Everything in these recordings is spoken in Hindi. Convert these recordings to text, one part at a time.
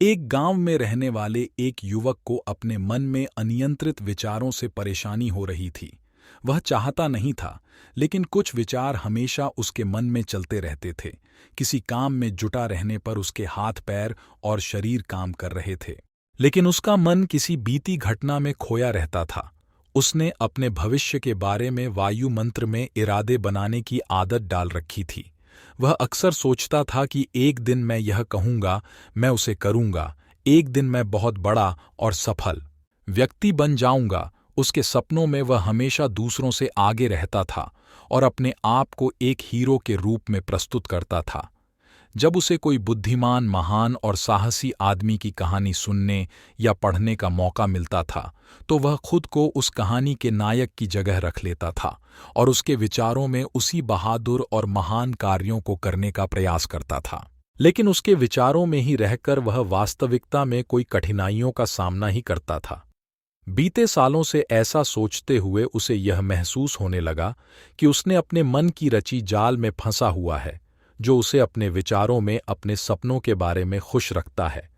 एक गांव में रहने वाले एक युवक को अपने मन में अनियंत्रित विचारों से परेशानी हो रही थी। वह चाहता नहीं था, लेकिन कुछ विचार हमेशा उसके मन में चलते रहते थे। किसी काम में जुटा रहने पर उसके हाथ पैर और शरीर काम कर रहे थे, लेकिन उसका मन किसी बीती घटना में खोया रहता था। उसने अपने भविष्य के बारे में वायु मंत्र में इरादे बनाने की आदत डाल रखी थी। वह अक्सर सोचता था कि एक दिन मैं यह कहूंगा, मैं उसे करूंगा, एक दिन मैं बहुत बड़ा और सफल व्यक्ति बन जाऊंगा। उसके सपनों में वह हमेशा दूसरों से आगे रहता था और अपने आप को एक हीरो के रूप में प्रस्तुत करता था। जब उसे कोई बुद्धिमान, महान और साहसी आदमी की कहानी सुनने या पढ़ने का मौका मिलता था, तो वह खुद को उस कहानी के नायक की जगह रख लेता था और उसके विचारों में उसी बहादुर और महान कार्यों को करने का प्रयास करता था। लेकिन उसके विचारों में ही रहकर वह वास्तविकता में कोई कठिनाइयों का सामना ही करता था। बीते सालों से ऐसा सोचते हुए उसे यह महसूस होने लगा कि उसने अपने मन की रची जाल में फंसा हुआ है, जो उसे अपने विचारों में अपने सपनों के बारे में खुश रखता है,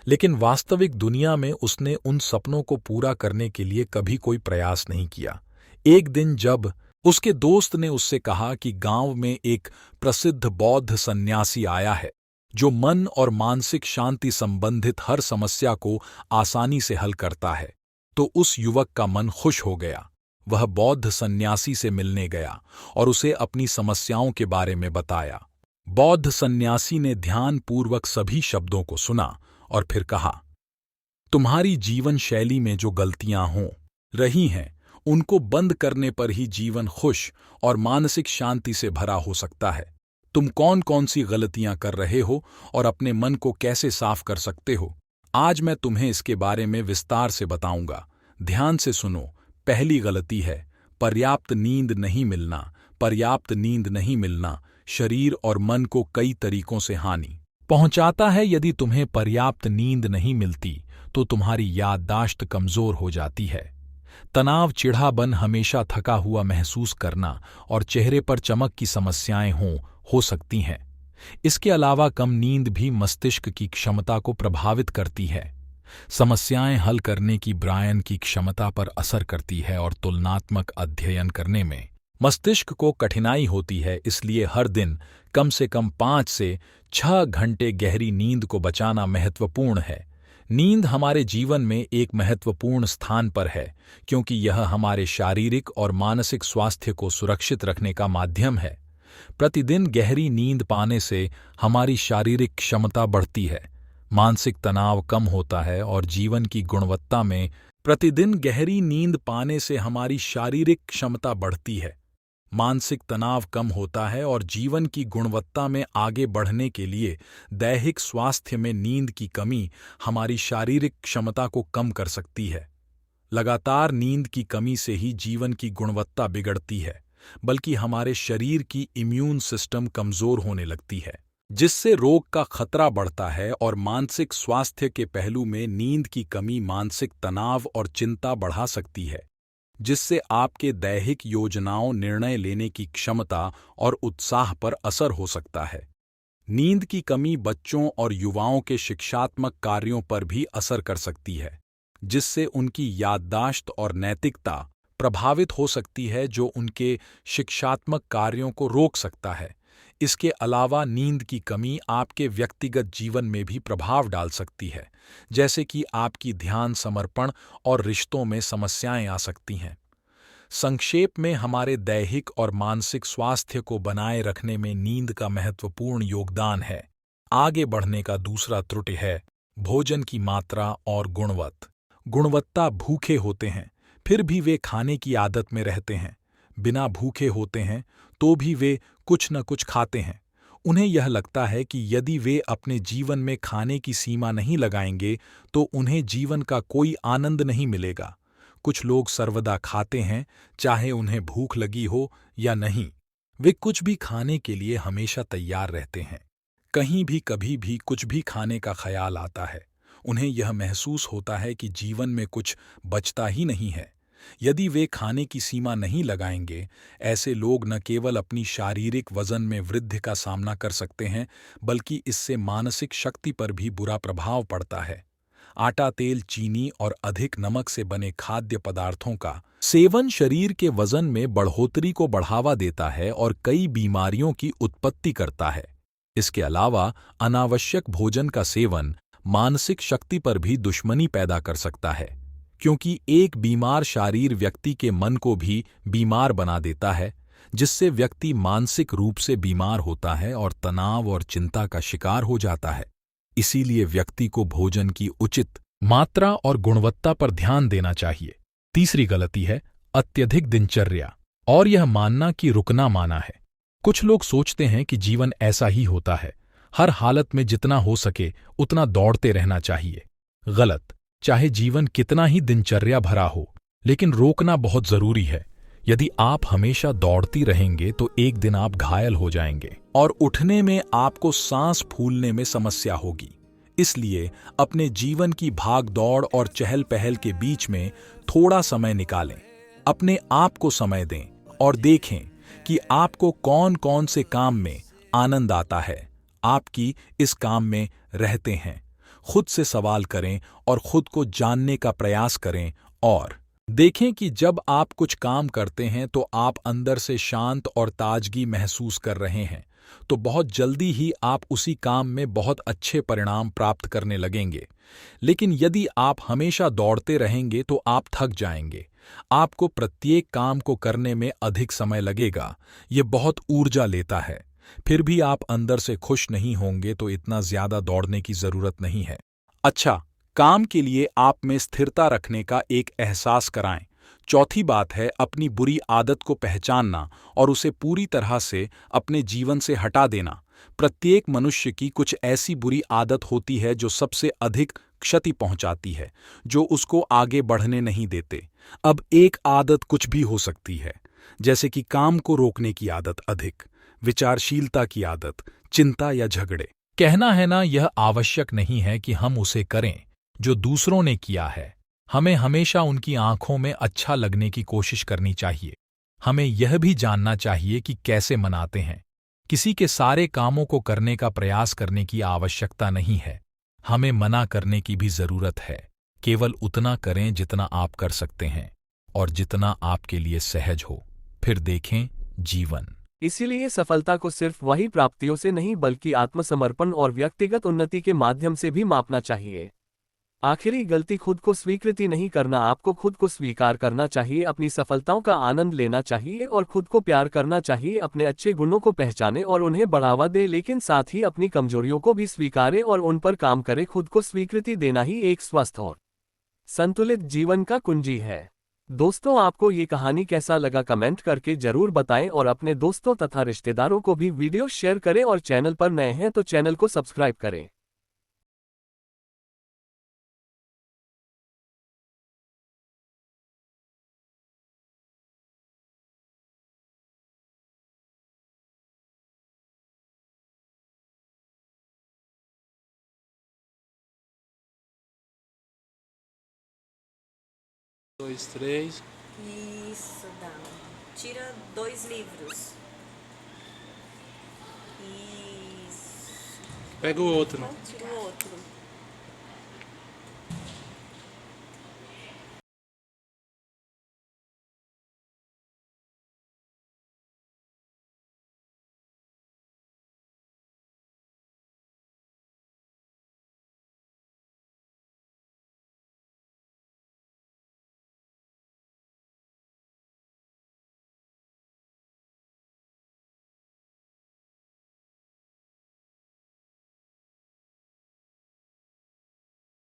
लेकिन वास्तविक दुनिया में उसने उन सपनों को पूरा करने के लिए कभी कोई प्रयास नहीं किया। एक दिन जब उसके दोस्त ने उससे कहा कि गांव में एक प्रसिद्ध बौद्ध सन्यासी आया है, जो मन और मानसिक शांति संबंधित हर समस्या को आसानी से हल करता है, तो उस युवक का मन खुश हो गया। वह बौद्ध सन्यासी से मिलने गया और उसे अपनी समस्याओं के बारे में बताया। बौद्ध सन्यासी ने ध्यानपूर्वक सभी शब्दों को सुना और फिर कहा, तुम्हारी जीवन शैली में जो गलतियां हो रही हैं, उनको बंद करने पर ही जीवन खुश और मानसिक शांति से भरा हो सकता है। तुम कौन कौन सी गलतियां कर रहे हो और अपने मन को कैसे साफ कर सकते हो, आज मैं तुम्हें इसके बारे में विस्तार से बताऊंगा। ध्यान से सुनो। पहली गलती है पर्याप्त नींद नहीं मिलना। पर्याप्त नींद नहीं मिलना शरीर और मन को कई तरीकों से हानि पहुंचाता है। यदि तुम्हें पर्याप्त नींद नहीं मिलती तो तुम्हारी याददाश्त कमजोर हो जाती है। तनाव, चिढ़ापन, हमेशा थका हुआ महसूस करना और चेहरे पर चमक की समस्याएं हो सकती हैं। इसके अलावा कम नींद भी मस्तिष्क की क्षमता को प्रभावित करती है। समस्याएं हल करने की ब्रायन की क्षमता पर असर करती है और तुलनात्मक अध्ययन करने में मस्तिष्क को कठिनाई होती है। इसलिए हर दिन कम से कम 5 से 6 घंटे गहरी नींद को बचाना महत्वपूर्ण है। नींद हमारे जीवन में एक महत्वपूर्ण स्थान पर है, क्योंकि यह हमारे शारीरिक और मानसिक स्वास्थ्य को सुरक्षित रखने का माध्यम है। प्रतिदिन गहरी नींद पाने से हमारी शारीरिक क्षमता बढ़ती है, मानसिक तनाव कम होता है और जीवन की गुणवत्ता में प्रतिदिन गहरी नींद पाने से हमारी शारीरिक क्षमता बढ़ती है, मानसिक तनाव कम होता है और जीवन की गुणवत्ता में आगे बढ़ने के लिए दैहिक स्वास्थ्य में नींद की कमी हमारी शारीरिक क्षमता को कम कर सकती है। लगातार नींद की कमी से ही जीवन की गुणवत्ता बिगड़ती है, बल्कि हमारे शरीर की इम्यून सिस्टम कमजोर होने लगती है, जिससे रोग का खतरा बढ़ता है। और मानसिक स्वास्थ्य के पहलू में नींद की कमी मानसिक तनाव और चिंता बढ़ा सकती है, जिससे आपके दैहिक योजनाओं, निर्णय लेने की क्षमता और उत्साह पर असर हो सकता है। नींद की कमी बच्चों और युवाओं के शिक्षात्मक कार्यों पर भी असर कर सकती है, जिससे उनकी याददाश्त और नैतिकता प्रभावित हो सकती है, जो उनके शिक्षात्मक कार्यों को रोक सकता है। इसके अलावा नींद की कमी आपके व्यक्तिगत जीवन में भी प्रभाव डाल सकती है, जैसे कि आपकी ध्यान, समर्पण और रिश्तों में समस्याएं आ सकती हैं। संक्षेप में, हमारे दैहिक और मानसिक स्वास्थ्य को बनाए रखने में नींद का महत्वपूर्ण योगदान है। आगे बढ़ने का दूसरा त्रुटि है भोजन की मात्रा और गुणवत्ता। भूखे होते हैं, फिर भी वे खाने की आदत में रहते हैं। बिना भूखे होते हैं तो भी वे कुछ न कुछ खाते हैं। उन्हें यह लगता है कि यदि वे अपने जीवन में खाने की सीमा नहीं लगाएंगे तो उन्हें जीवन का कोई आनंद नहीं मिलेगा। कुछ लोग सर्वदा खाते हैं, चाहे उन्हें भूख लगी हो या नहीं। वे कुछ भी खाने के लिए हमेशा तैयार रहते हैं। कहीं भी कभी भी कुछ भी खाने का ख्याल आता है, उन्हें यह महसूस होता है कि जीवन में कुछ बचता ही नहीं है। यदि वे खाने की सीमा नहीं लगाएंगे, ऐसे लोग न केवल अपनी शारीरिक वजन में वृद्धि का सामना कर सकते हैं, बल्कि इससे मानसिक शक्ति पर भी बुरा प्रभाव पड़ता है। आटा, तेल, चीनी और अधिक नमक से बने खाद्य पदार्थों का सेवन शरीर के वजन में बढ़ोतरी को बढ़ावा देता है और कई बीमारियों की उत्पत्ति करता है। इसके अलावा अनावश्यक भोजन का सेवन मानसिक शक्ति पर भी दुश्मनी पैदा कर सकता है, क्योंकि एक बीमार शारीर व्यक्ति के मन को भी बीमार बना देता है, जिससे व्यक्ति मानसिक रूप से बीमार होता है और तनाव और चिंता का शिकार हो जाता है। इसीलिए व्यक्ति को भोजन की उचित मात्रा और गुणवत्ता पर ध्यान देना चाहिए। तीसरी गलती है अत्यधिक दिनचर्या और यह मानना कि रुकना माना है। कुछ लोग सोचते हैं कि जीवन ऐसा ही होता है, हर हालत में जितना हो सके उतना दौड़ते रहना चाहिए। गलत। चाहे जीवन कितना ही दिनचर्या भरा हो, लेकिन रोकना बहुत जरूरी है। यदि आप हमेशा दौड़ती रहेंगे तो एक दिन आप घायल हो जाएंगे और उठने में आपको सांस फूलने में समस्या होगी। इसलिए अपने जीवन की भाग दौड़ और चहल पहल के बीच में थोड़ा समय निकालें, अपने आप को समय दें और देखें कि आपको कौन कौन से काम में आनंद आता है, आपकी इस काम में रहते हैं। खुद से सवाल करें और खुद को जानने का प्रयास करें और देखें कि जब आप कुछ काम करते हैं तो आप अंदर से शांत और ताजगी महसूस कर रहे हैं, तो बहुत जल्दी ही आप उसी काम में बहुत अच्छे परिणाम प्राप्त करने लगेंगे। लेकिन यदि आप हमेशा दौड़ते रहेंगे तो आप थक जाएंगे। आपको प्रत्येक काम को करने में अधिक समय लगेगा, ये बहुत ऊर्जा लेता है। फिर भी आप अंदर से खुश नहीं होंगे तो इतना ज्यादा दौड़ने की जरूरत नहीं है। अच्छा, काम के लिए आप में स्थिरता रखने का एक एहसास कराएं। चौथी बात है अपनी बुरी आदत को पहचानना और उसे पूरी तरह से अपने जीवन से हटा देना। प्रत्येक मनुष्य की कुछ ऐसी बुरी आदत होती है जो सबसे अधिक क्षति पहुंचाती है, जो उसको आगे बढ़ने नहीं देते। अब एक आदत कुछ भी हो सकती है, जैसे कि काम को रोकने की आदत अधिक, विचारशीलता की आदत, चिंता या झगड़े। कहना है ना, यह आवश्यक नहीं है कि हम उसे करें जो दूसरों ने किया है। हमें हमेशा उनकी आंखों में अच्छा लगने की कोशिश करनी चाहिए। हमें यह भी जानना चाहिए कि कैसे मनाते हैं। किसी के सारे कामों को करने का प्रयास करने की आवश्यकता नहीं है। हमें मना करने की भी जरूरत है। केवल उतना करें जितना आप कर सकते हैं और जितना आपके लिए सहज हो। फिर देखें जीवन। इसीलिए सफलता को सिर्फ वही प्राप्तियों से नहीं बल्कि आत्मसमर्पण और व्यक्तिगत उन्नति के माध्यम से भी मापना चाहिए। आखिरी गलती खुद को स्वीकृति नहीं करना। आपको खुद को स्वीकार करना चाहिए, अपनी सफलताओं का आनंद लेना चाहिए और खुद को प्यार करना चाहिए। अपने अच्छे गुणों को पहचाने और उन्हें बढ़ावा दे, लेकिन साथ ही अपनी कमजोरियों को भी स्वीकारे और उन पर काम करे। खुद को स्वीकृति देना ही एक स्वस्थ और संतुलित जीवन का कुंजी है। दोस्तों, आपको ये कहानी कैसा लगा कमेंट करके जरूर बताएं और अपने दोस्तों तथा रिश्तेदारों को भी वीडियो शेयर करें और चैनल पर नए हैं तो चैनल को सब्सक्राइब करें। Dois, três. Isso, dá. Tira 2 livros. Isso. Pega o outro. Tira o outro.